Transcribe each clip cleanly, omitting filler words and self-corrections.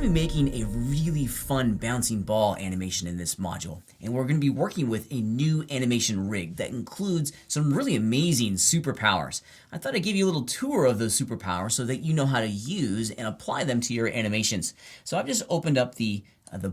to be making a really fun bouncing ball animation in this module, and we're going to be working with a new animation rig that includes some really amazing superpowers. I thought I'd give you a little tour of those superpowers so that you know how to use and apply them to your animations. So I've just opened up the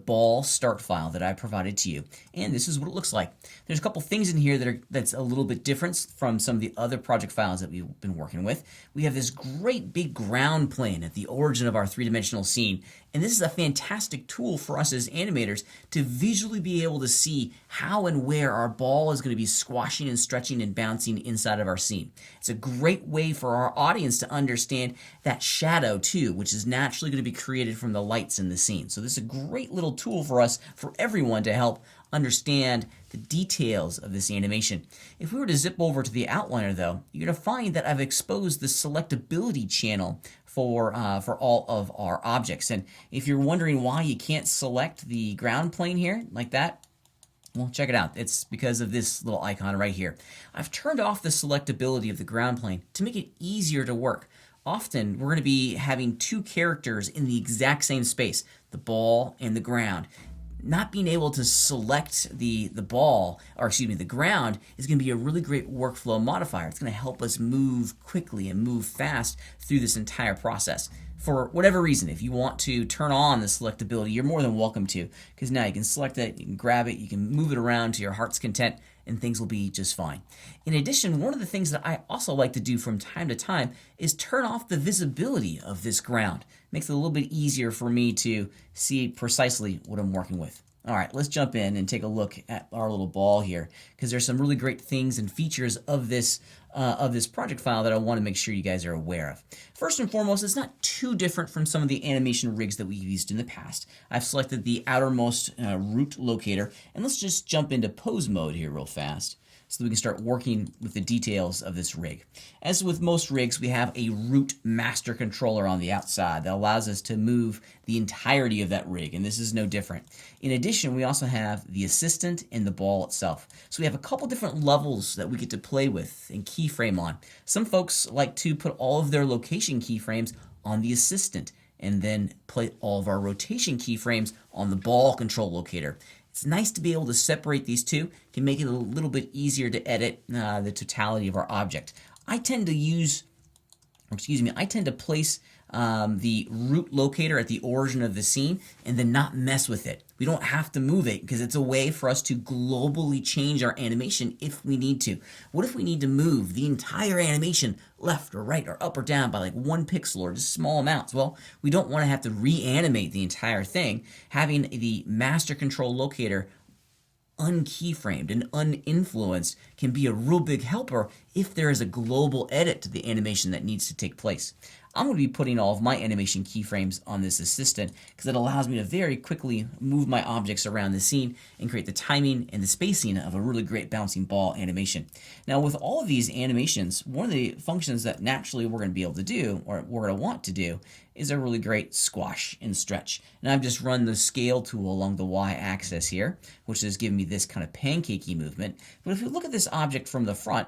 ball start file that I provided to you, and this is what it looks like. There's a couple things in here that's a little bit different from some of the other project files that we've been working with. We have this great big ground plane at the origin of our three-dimensional scene, and this is a fantastic tool for us as animators to visually be able to see how and where our ball is going to be squashing and stretching and bouncing inside of our scene. It's a great way for our audience to understand that shadow too, which is naturally going to be created from the lights in the scene. So this is a great little tool for us, for everyone, to help understand the details of this animation. If we were to zip over to the outliner though, you're going to find that I've exposed the selectability channel for all of our objects. And if you're wondering why you can't select the ground plane here like that, well, check it out. It's because of this little icon right here. I've turned off the selectability of the ground plane to make it easier to work. Often we're going to be having two characters in the exact same space, the ball and the ground. Not being able to select the ball, or excuse me, the ground, is going to be a really great workflow modifier. It's going to help us move quickly and move fast through this entire process. For whatever reason, if you want to turn on the selectability, you're more than welcome to, because now you can select it, you can grab it, you can move it around to your heart's content, and things will be just fine. In addition, one of the things that I also like to do from time to time is turn off the visibility of this ground. Makes it a little bit easier for me to see precisely what I'm working with. All right, let's jump in and take a look at our little ball here, because there's some really great things and features of this project file that I want to make sure you guys are aware of. First and foremost, it's not too different from some of the animation rigs that we've used in the past. I've selected the outermost root locator, and let's just jump into pose mode here real fast, so that we can start working with the details of this rig. As with most rigs, we have a root master controller on the outside that allows us to move the entirety of that rig, and this is no different. In addition, we also have the assistant and the ball itself. So we have a couple different levels that we get to play with and keyframe on. Some folks like to put all of their location keyframes on the assistant, and then play all of our rotation keyframes on the ball control locator. It's nice to be able to separate these two, can make it a little bit easier to edit the totality of our object. I tend to place the root locator at the origin of the scene and then not mess with it. We don't have to move it because it's a way for us to globally change our animation if we need to. What if we need to move the entire animation left or right or up or down by like 1 pixel or just small amounts? Well, we don't want to have to reanimate the entire thing. Having the master control locator unkeyframed and uninfluenced can be a real big helper if there is a global edit to the animation that needs to take place. I'm going to be putting all of my animation keyframes on this assistant because it allows me to very quickly move my objects around the scene and create the timing and the spacing of a really great bouncing ball animation. Now, with all of these animations, one of the functions that naturally we're going to be able to do, or we're going to want to do, is a really great squash and stretch. And I've just run the scale tool along the y-axis here, which is giving me this kind of pancakey movement. But if we look at this object from the front,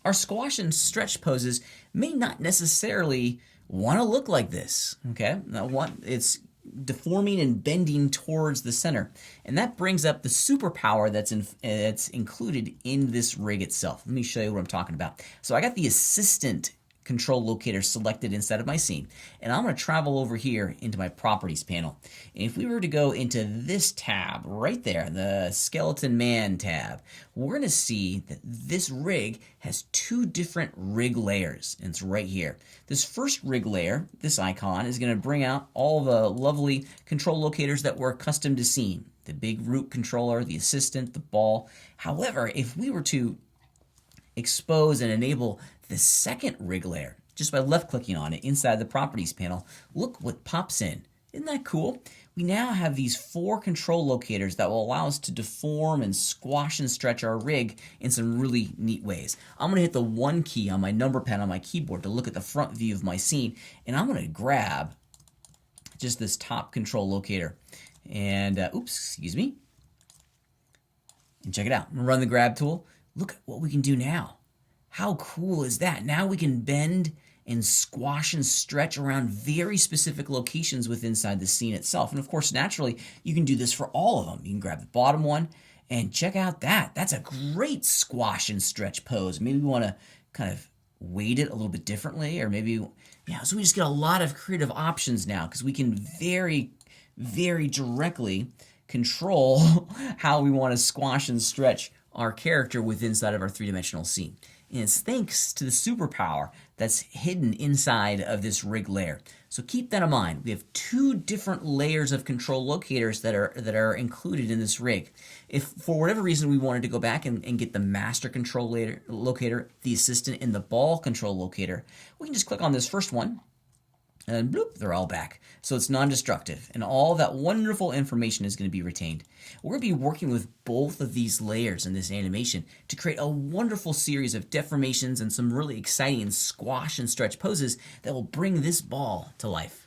our squash and stretch poses may not necessarily want to look like this, okay? Now, it's deforming and bending towards the center. And that brings up the superpower that's included in this rig itself. Let me show you what I'm talking about. So I got the assistant control locator selected inside of my scene, and I'm going to travel over here into my properties panel. And if we were to go into this tab right there, the skeleton man tab, we're going to see that this rig has two different rig layers, and it's right here. This first rig layer, this icon, is going to bring out all the lovely control locators that we're accustomed to seeing. The big root controller, the assistant, the ball. However, if we were to expose and enable the second rig layer just by left clicking on it inside the properties panel, look what pops in. Isn't that cool? We now have these 4 control locators that will allow us to deform and squash and stretch our rig in some really neat ways. I'm going to hit the 1 key on my number pad on my keyboard to look at the front view of my scene, and I'm going to grab just this top control locator and excuse me, and check it out. I'm going to run the grab tool. Look at what we can do now. How cool is that? Now we can bend and squash and stretch around very specific locations within inside the scene itself. And of course, naturally, you can do this for all of them. You can grab the bottom one and check out that. That's a great squash and stretch pose. Maybe we want to kind of weight it a little bit differently, or maybe, yeah, so we just get a lot of creative options now because we can very, very directly control how we want to squash and stretch our character within inside of our three-dimensional scene. And it's thanks to the superpower that's hidden inside of this rig layer. So keep that in mind. We have two different layers of control locators that are included in this rig. If for whatever reason we wanted to go back and get the master control locator, the assistant, and the ball control locator, we can just click on this first one, and bloop, they're all back. So it's non-destructive, and all that wonderful information is going to be retained. We're going to be working with both of these layers in this animation to create a wonderful series of deformations and some really exciting squash and stretch poses that will bring this ball to life.